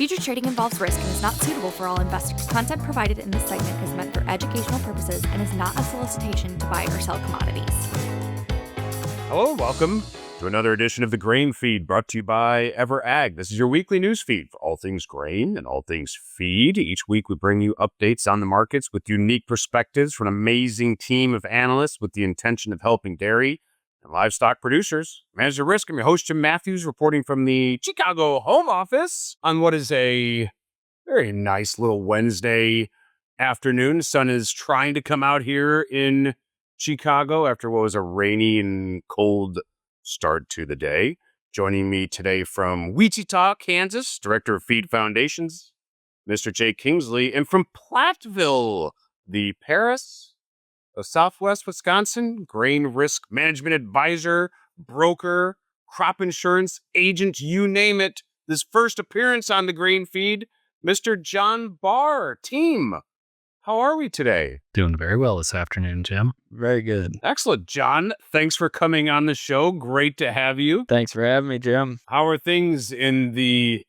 Futures trading involves risk and is not suitable for all investors. Content provided in this segment is meant for educational purposes and is not a solicitation to buy or sell commodities. Hello, welcome to another edition of the Grain Feed brought to you by EverAg. This is your weekly news feed for all things grain and all things feed. Each week we bring you updates on the markets with unique perspectives from an amazing team of analysts with the intention of helping dairy and livestock producers manage the risk. I'm your host, Jim Matthews, reporting from the Chicago home office on what is a very nice little Wednesday afternoon. The sun is trying to come out here in Chicago after what was a rainy and cold start to the day. Joining me today from Wichita, Kansas, Director of Feed Foundations, Mr. Jay Kingsley, and from Platteville, the Paris of Southwest Wisconsin, grain risk management advisor, broker, crop insurance agent, you name it. This first appearance on the Grain Feed, Mr. John Bahr. Team, how are we today? Doing very well this afternoon, Jim. Very good. Excellent. John, thanks for coming on the show. Great to have you. Thanks for having me, Jim. How are things in the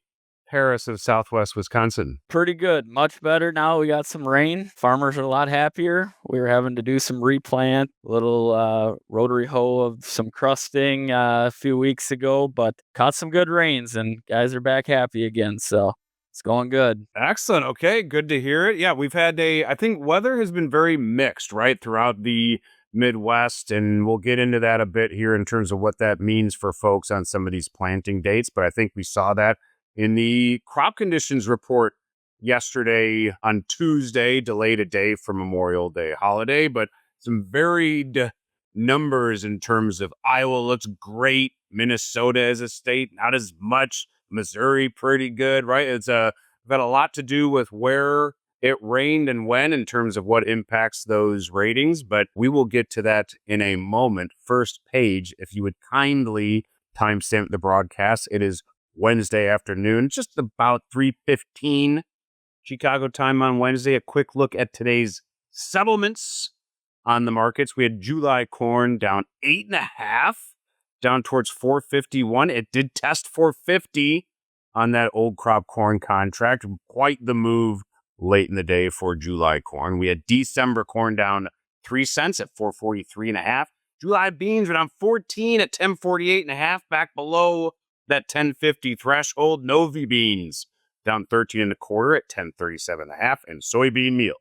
Paris of Southwest Wisconsin? Pretty good. Much better now. We got some rain. Farmers are a lot happier. We were having to do some replant, little rotary hoe of some crusting a few weeks ago, but caught some good rains and guys are back happy again. So it's going good. Excellent. Okay, good to hear it. Yeah, we've had I think weather has been very mixed, right, throughout the Midwest, and we'll get into that a bit here in terms of what that means for folks on some of these planting dates. But I think we saw that in the crop conditions report yesterday on Tuesday, delayed a day for Memorial Day holiday, but some varied numbers in terms of Iowa looks great, Minnesota as a state, not as much. Missouri, pretty good, right? It's got a lot to do with where it rained and when in terms of what impacts those ratings, but we will get to that in a moment. First page, if you would kindly timestamp the broadcast, it is Wednesday afternoon, just about 3:15 Chicago time on Wednesday. A quick look at today's settlements on the markets. We had July corn down 8.5%. down towards 451. It did test 450 on that old crop corn contract. Quite the move late in the day for July corn. We had December corn down 3 cents at 443.5. July beans were down 14 at 1048.5, back below that 1050 threshold. Novi beans down 13.25 at 1037.5, and soybean meal,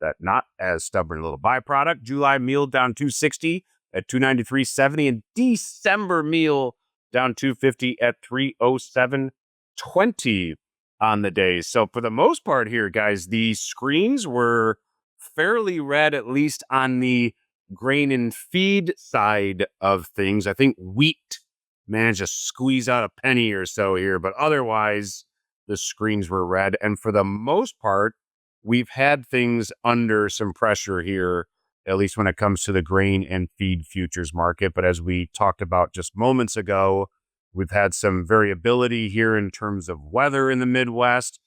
that not as stubborn little byproduct. July meal down 260 at 293.70, and December meal down 250 at 307.20 on the day. So for the most part here, guys, the screens were fairly red, at least on the grain and feed side of things. I think wheat managed to squeeze out a penny or so here, but otherwise the screens were red. And for the most part, we've had things under some pressure here, at least when it comes to the grain and feed futures market. But as we talked about just moments ago, we've had some variability here in terms of weather in the Midwest.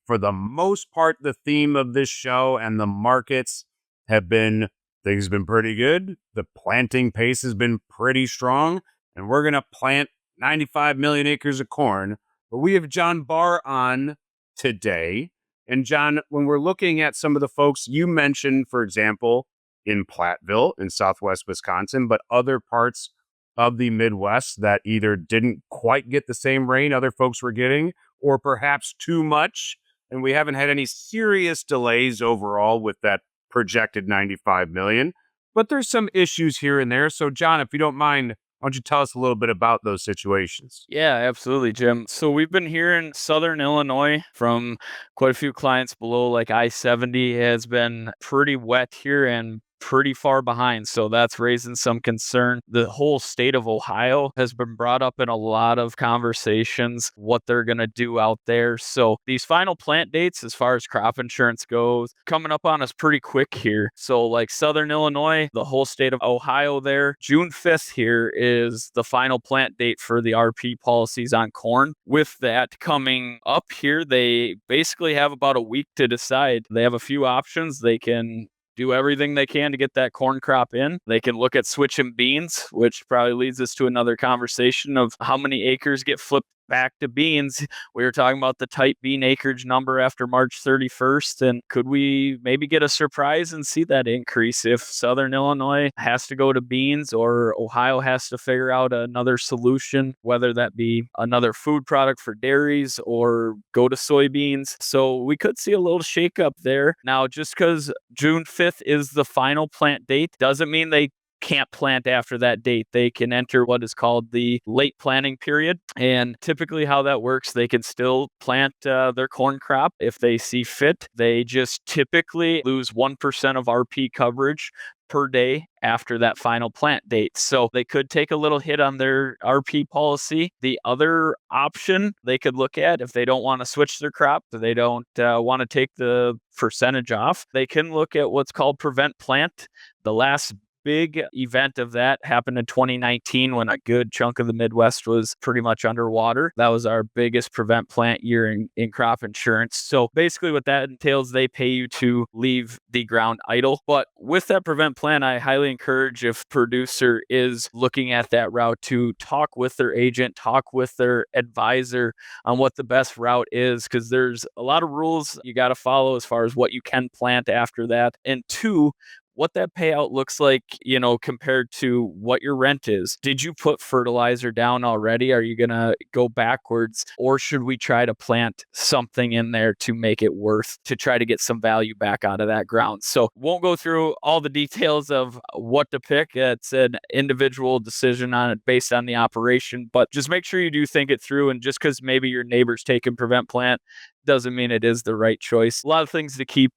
For the most part, the theme of this show and the markets have been, things have been pretty good. The planting pace has been pretty strong, and we're going to plant 95 million acres of corn. But we have John Bahr on today. And John, when we're looking at some of the folks you mentioned, for example, in Platteville in Southwest Wisconsin, but other parts of the Midwest that either didn't quite get the same rain other folks were getting, or perhaps too much. And we haven't had any serious delays overall with that projected 95 million. But there's some issues here and there. So John, if you don't mind, why don't you tell us a little bit about those situations? Yeah, absolutely, Jim. So we've been here in Southern Illinois from quite a few clients below, like I-70 has been pretty wet here and pretty far behind. So that's raising some concern. The whole state of Ohio has been brought up in a lot of conversations, what they're going to do out there. So these final plant dates, as far as crop insurance goes, coming up on us pretty quick here. So like Southern Illinois, the whole state of Ohio there, June 5th here is the final plant date for the RP policies on corn. With that coming up here, they basically have about a week to decide. They have a few options. They can do everything they can to get that corn crop in. They can look at switching beans, which probably leads us to another conversation of how many acres get flipped back to beans, we were talking about the tight bean acreage number after March 31st. And could we maybe get a surprise and see that increase if Southern Illinois has to go to beans or Ohio has to figure out another solution, whether that be another food product for dairies or go to soybeans? So we could see a little shakeup there. Now, just because June 5th is the final plant date doesn't mean they can't plant after that date. They can enter what is called the late planting period. And typically how that works, they can still plant their corn crop if they see fit. They just typically lose 1% of RP coverage per day after that final plant date. So they could take a little hit on their RP policy. The other option they could look at, if they don't want to switch their crop, they don't want to take the percentage off, they can look at what's called prevent plant. The last big event of that happened in 2019 when a good chunk of the Midwest was pretty much underwater. That was our biggest prevent plant year in crop insurance. So basically what that entails, they pay you to leave the ground idle. But with that prevent plant, I highly encourage, if producer is looking at that route, to talk with their agent, talk with their advisor on what the best route is, because there's a lot of rules you got to follow as far as what you can plant after that. And two, what that payout looks like, compared to what your rent is. Did you put fertilizer down already? Are you going to go backwards? Or should we try to plant something in there to make it worth, to try to get some value back out of that ground? So won't go through all the details of what to pick. It's an individual decision on it based on the operation, but just make sure you do think it through. And just because maybe your neighbor's taking prevent plant doesn't mean it is the right choice. A lot of things to keep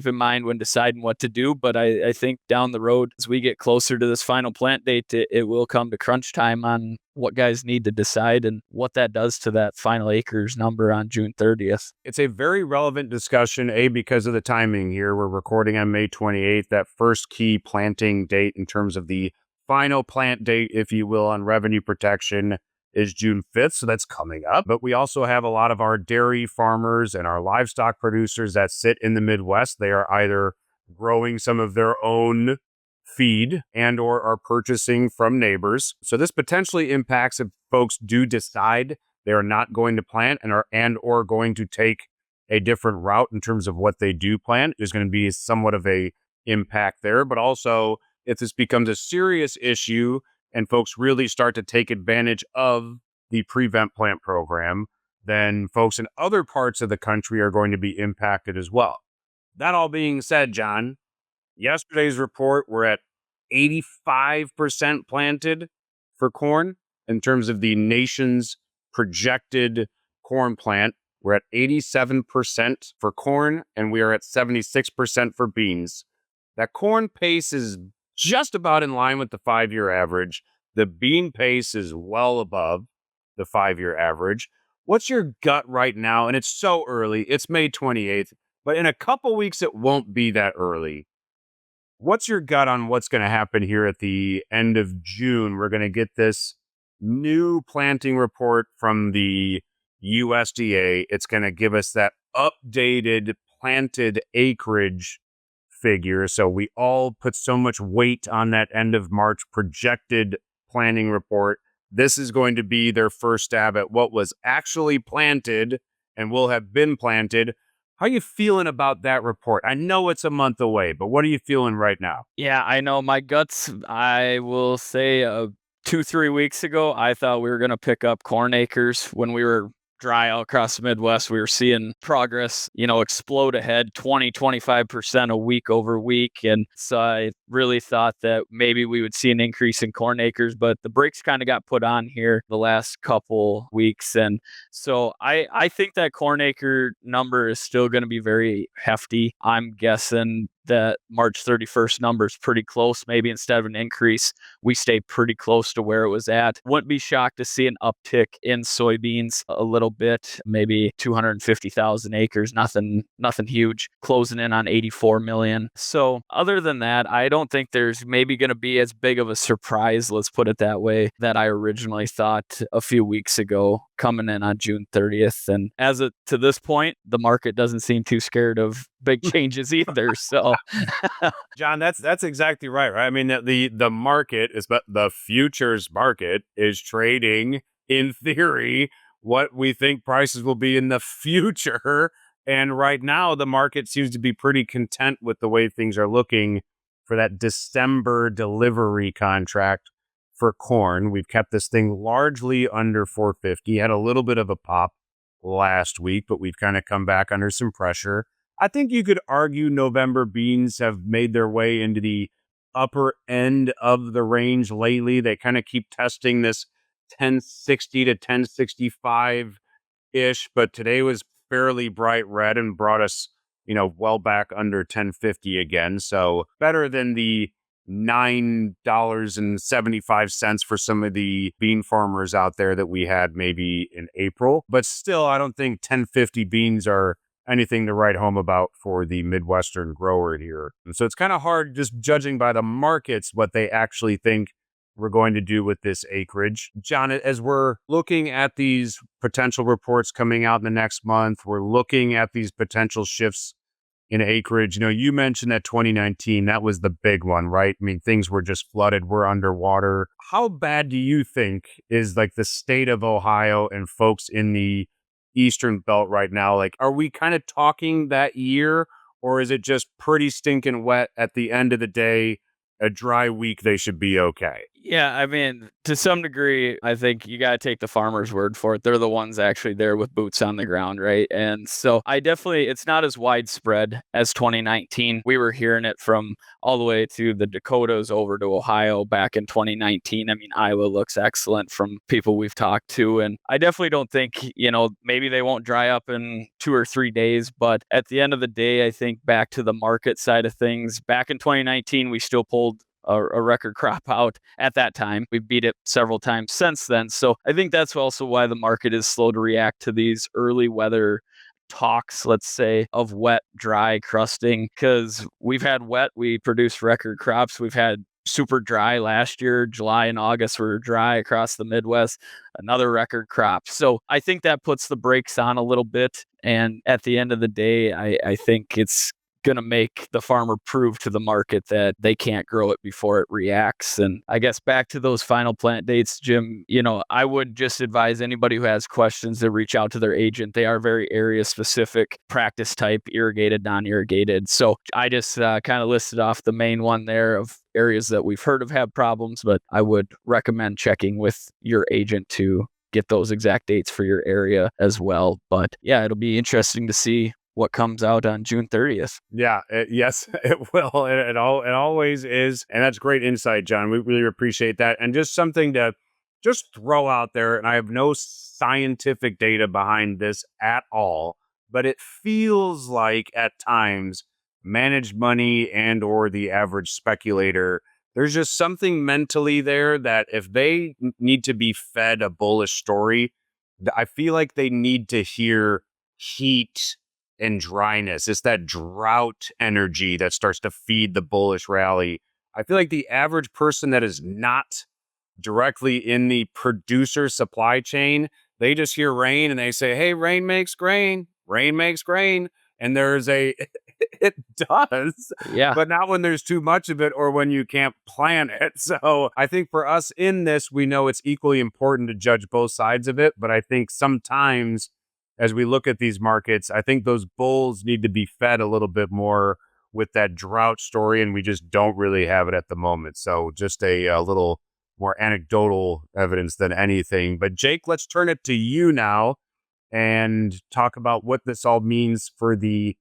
in mind when deciding what to do, but I think down the road, as we get closer to this final plant date, it will come to crunch time on what guys need to decide and what that does to that final acres number on June 30th. It's a very relevant discussion, because of the timing here. We're recording on May 28th, that first key planting date in terms of the final plant date, if you will, on revenue protection is June 5th, so that's coming up. But we also have a lot of our dairy farmers and our livestock producers that sit in the Midwest. They are either growing some of their own feed and or are purchasing from neighbors. So this potentially impacts if folks do decide they are not going to plant and or going to take a different route in terms of what they do plant. There's going to be somewhat of a impact there. But also, if this becomes a serious issue and folks really start to take advantage of the prevent plant program, then folks in other parts of the country are going to be impacted as well. That all being said, John, yesterday's report, we're at 85% planted for corn in terms of the nation's projected corn plant. We're at 87% for corn, and we are at 76% for beans. That corn pace is just about in line with the 5-year average. The bean pace is well above the 5-year average. What's your gut right now? And it's so early. It's May 28th, but in a couple weeks, it won't be that early. What's your gut on what's going to happen here at the end of June? We're going to get this new planting report from the USDA. It's going to give us that updated planted acreage figure. So we all put so much weight on that end of March projected planting report. This is going to be their first stab at what was actually planted and will have been planted. How are you feeling about that report? I know it's a month away, but what are you feeling right now? Yeah, I know my guts. I will say 2-3 weeks ago, I thought we were going to pick up corn acres when we were dry all across the Midwest. We were seeing progress, explode ahead 20-25% a week over week. And so I really thought that maybe we would see an increase in corn acres, but the brakes kind of got put on here the last couple weeks. And so I think that corn acre number is still going to be very hefty. I'm guessing that March 31st number is pretty close. Maybe instead of an increase, we stay pretty close to where it was at. Wouldn't be shocked to see an uptick in soybeans a little bit, maybe 250,000 acres, nothing huge, closing in on 84 million. So other than that, I don't think there's maybe going to be as big of a surprise, let's put it that way, that I originally thought a few weeks ago coming in on June 30th. And to this point, the market doesn't seem too scared of big changes either. So, John, that's exactly right. I mean, the market is, but the futures market is trading in theory what we think prices will be in the future. And right now, the market seems to be pretty content with the way things are looking for that December delivery contract for corn. We've kept this thing largely under 450. Had a little bit of a pop last week, but we've kind of come back under some pressure. I think you could argue November beans have made their way into the upper end of the range lately. They kind of keep testing this 1060 to 1065 ish, but today was fairly bright red and brought us, well back under 1050 again. So better than the $9.75 for some of the bean farmers out there that we had maybe in April. But still, I don't think 1050 beans are anything to write home about for the Midwestern grower here. And so it's kind of hard just judging by the markets what they actually think we're going to do with this acreage. John, as we're looking at these potential reports coming out in the next month, we're looking at these potential shifts in acreage. You mentioned that 2019, that was the big one, right? I mean, things were just flooded, we're underwater. How bad do you think is like the state of Ohio and folks in the Eastern Belt right now? Like, are we kind of talking that year, or is it just pretty stinking wet at the end of the day? A dry week, they should be okay. Yeah, I mean, to some degree, I think you got to take the farmer's word for it. They're the ones actually there with boots on the ground, right? And so it's not as widespread as 2019. We were hearing it from all the way to the Dakotas over to Ohio back in 2019. I mean, Iowa looks excellent from people we've talked to. And I definitely don't think, maybe they won't dry up in 2 or 3 days. But at the end of the day, I think back to the market side of things, back in 2019, we still pulled a record crop out at that time. We beat it several times since then. So I think that's also why the market is slow to react to these early weather talks, let's say, of wet, dry crusting, because we've had wet, we produced record crops. We've had super dry last year. July and August were dry across the Midwest, another record crop. So I think that puts the brakes on a little bit. And at the end of the day, I think it's going to make the farmer prove to the market that they can't grow it before it reacts. And I guess back to those final plant dates, Jim, I would just advise anybody who has questions to reach out to their agent. They are very area specific, practice type, irrigated, non-irrigated. So I just kind of listed off the main one there of areas that we've heard of have problems, but I would recommend checking with your agent to get those exact dates for your area as well. But yeah, it'll be interesting to see what comes out on June 30th. Yeah, yes, it will. It always is. And that's great insight, John. We really appreciate that. And just something to just throw out there, and I have no scientific data behind this at all, but it feels like at times managed money and or the average speculator, there's just something mentally there that if they need to be fed a bullish story, I feel like they need to hear heat and dryness. It's that drought energy that starts to feed the bullish rally. I feel like the average person that is not directly in the producer supply chain, they just hear rain and they say, hey, rain makes grain, rain makes grain. And it does, yeah, but not when there's too much of it or when you can't plan it. So I think for us in this, we know it's equally important to judge both sides of it. But I think sometimes as we look at these markets, I think those bulls need to be fed a little bit more with that drought story, and we just don't really have it at the moment. So just a little more anecdotal evidence than anything. But Jake, let's turn it to you now and talk about what this all means for the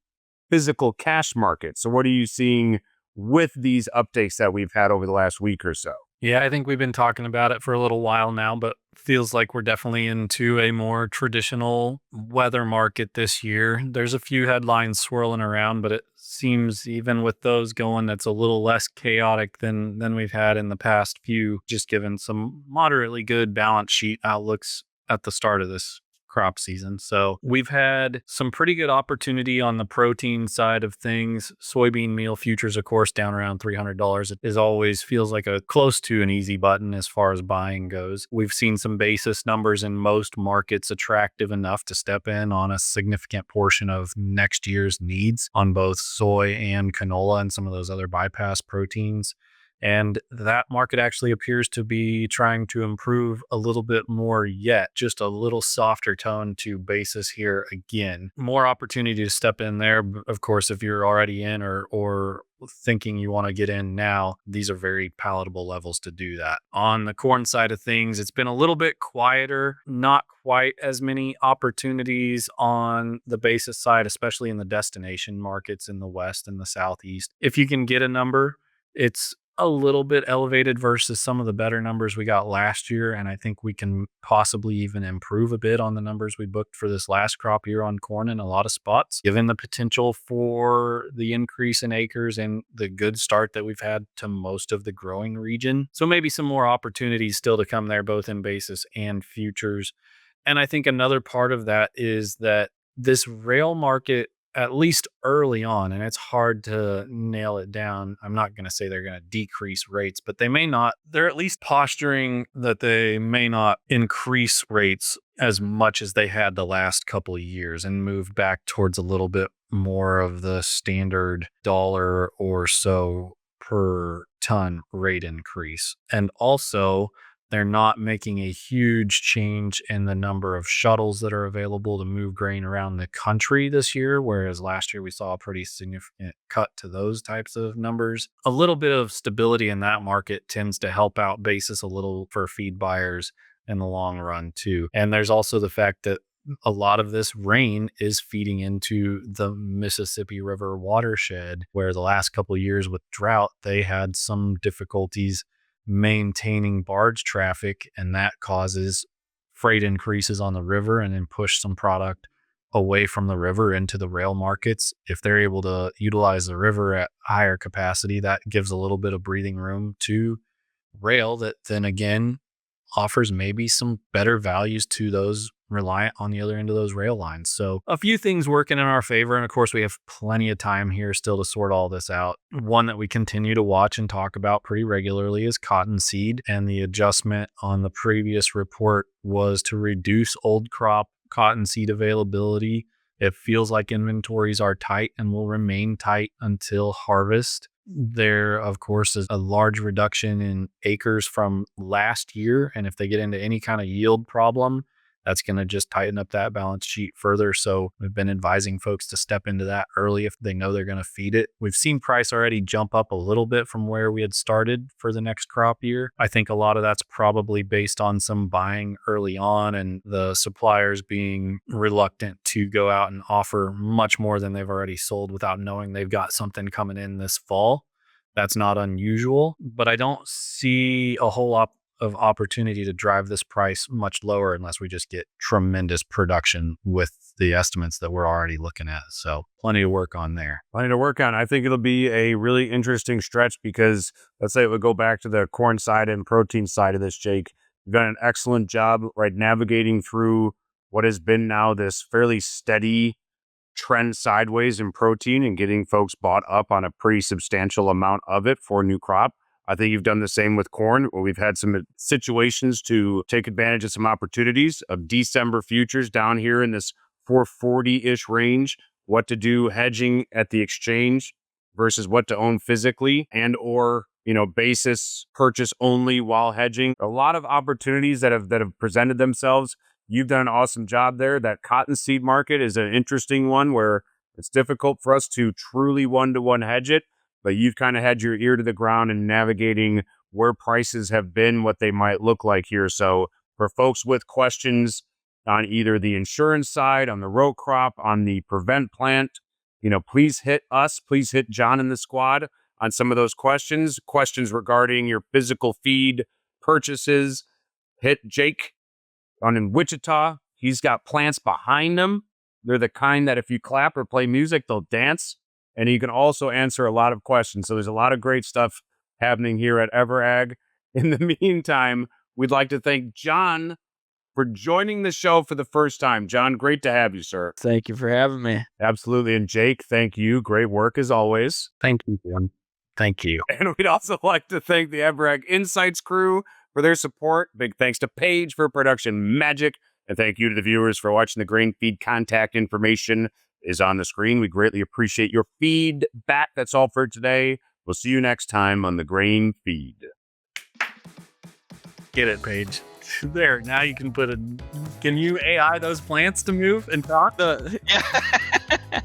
physical cash market. So what are you seeing with these updates that we've had over the last week or so? Yeah, I think we've been talking about it for a little while now, but feels like we're definitely into a more traditional weather market this year. There's a few headlines swirling around, but it seems even with those going, that's a little less chaotic than we've had in the past few, just given some moderately good balance sheet outlooks at the start of this crop season. So we've had some pretty good opportunity on the protein side of things. Soybean meal futures, of course, down around $300. It is always feels like a close to an easy button as far as buying goes. We've seen some basis numbers in most markets attractive enough to step in on a significant portion of next year's needs on both soy and canola and some of those other bypass proteins. And that market actually appears to be trying to improve a little bit more yet, just a little softer tone to basis here again. More opportunity to step in there. Of course, if you're already in or thinking you want to get in now, these are very palatable levels to do that. On the corn side of things, it's been a little bit quieter, not quite as many opportunities on the basis side, especially in the destination markets in the West and the Southeast. If you can get a number, it's a little bit elevated versus some of the better numbers we got last year. And I think we can possibly even improve a bit on the numbers we booked for this last crop year on corn in a lot of spots, given the potential for the increase in acres and the good start that we've had to most of the growing region. So maybe some more opportunities still to come there, both in basis and futures. And I think another part of that is that this rail market, at least early on, and it's hard to nail it down. I'm not going to say they're going to decrease rates, but they may not. They're at least posturing that they may not increase rates as much as they had the last couple of years and move back towards a little bit more of the standard dollar or so per ton rate increase. And also, they're not making a huge change in the number of shuttles that are available to move grain around the country this year, whereas last year we saw a pretty significant cut to those types of numbers. A little bit of stability in that market tends to help out basis a little for feed buyers in the long run too. And there's also the fact that a lot of this rain is feeding into the Mississippi River watershed, where the last couple of years with drought, they had some difficulties maintaining barge traffic, and that causes freight increases on the river and then push some product away from the river into the rail markets. If they're able to utilize the river at higher capacity, that gives a little bit of breathing room to rail that then again offers maybe some better values to those reliant on the other end of those rail lines. So a few things working in our favor. And of course, we have plenty of time here still to sort all this out. One that we continue to watch and talk about pretty regularly is cottonseed. And the adjustment on the previous report was to reduce old crop cottonseed availability. It feels like inventories are tight and will remain tight until harvest. There, of course, is a large reduction in acres from last year. And if they get into any kind of yield problem, that's going to just tighten up that balance sheet further. So we've been advising folks to step into that early if they know they're going to feed it. We've seen price already jump up a little bit from where we had started for the next crop year. I think a lot of that's probably based on some buying early on and the suppliers being reluctant to go out and offer much more than they've already sold without knowing they've got something coming in this fall. That's not unusual, but I don't see a whole lot of opportunity to drive this price much lower unless we just get tremendous production with the estimates that we're already looking at. So plenty to work on there. Plenty to work on. I think it'll be a really interesting stretch because let's say we go back to the corn side and protein side of this, Jake. You've done an excellent job, right, navigating through what has been now this fairly steady trend sideways in protein and getting folks bought up on a pretty substantial amount of it for a new crop. I think you've done the same with corn, where we've had some situations to take advantage of some opportunities of December futures down here in this 440-ish range, what to do hedging at the exchange versus what to own physically and or, basis purchase only while hedging. A lot of opportunities that have presented themselves. You've done an awesome job there. That cottonseed market is an interesting one where it's difficult for us to truly one-to-one hedge it. But you've kind of had your ear to the ground and navigating where prices have been, what they might look like here. So for folks with questions on either the insurance side, on the row crop, on the prevent plant, please hit us, please hit John and the squad on some of those questions regarding your physical feed purchases. Hit Jake on in Wichita. He's got plants behind him. They're the kind that if you clap or play music, they'll dance. And he can also answer a lot of questions. So there's a lot of great stuff happening here at EverAg. In the meantime, we'd like to thank John for joining the show for the first time. John, great to have you, sir. Thank you for having me. Absolutely. And Jake, thank you. Great work as always. Thank you, Jim. Thank you. And we'd also like to thank the EverAg Insights crew for their support. Big thanks to Paige for production magic. And thank you to the viewers for watching. The grain feed contact information is on the screen. We greatly appreciate your feedback. That's all for today. We'll see you next time on the Grain Feed. Get it, Paige. There, now you can can you AI those plants to move and talk? Yeah.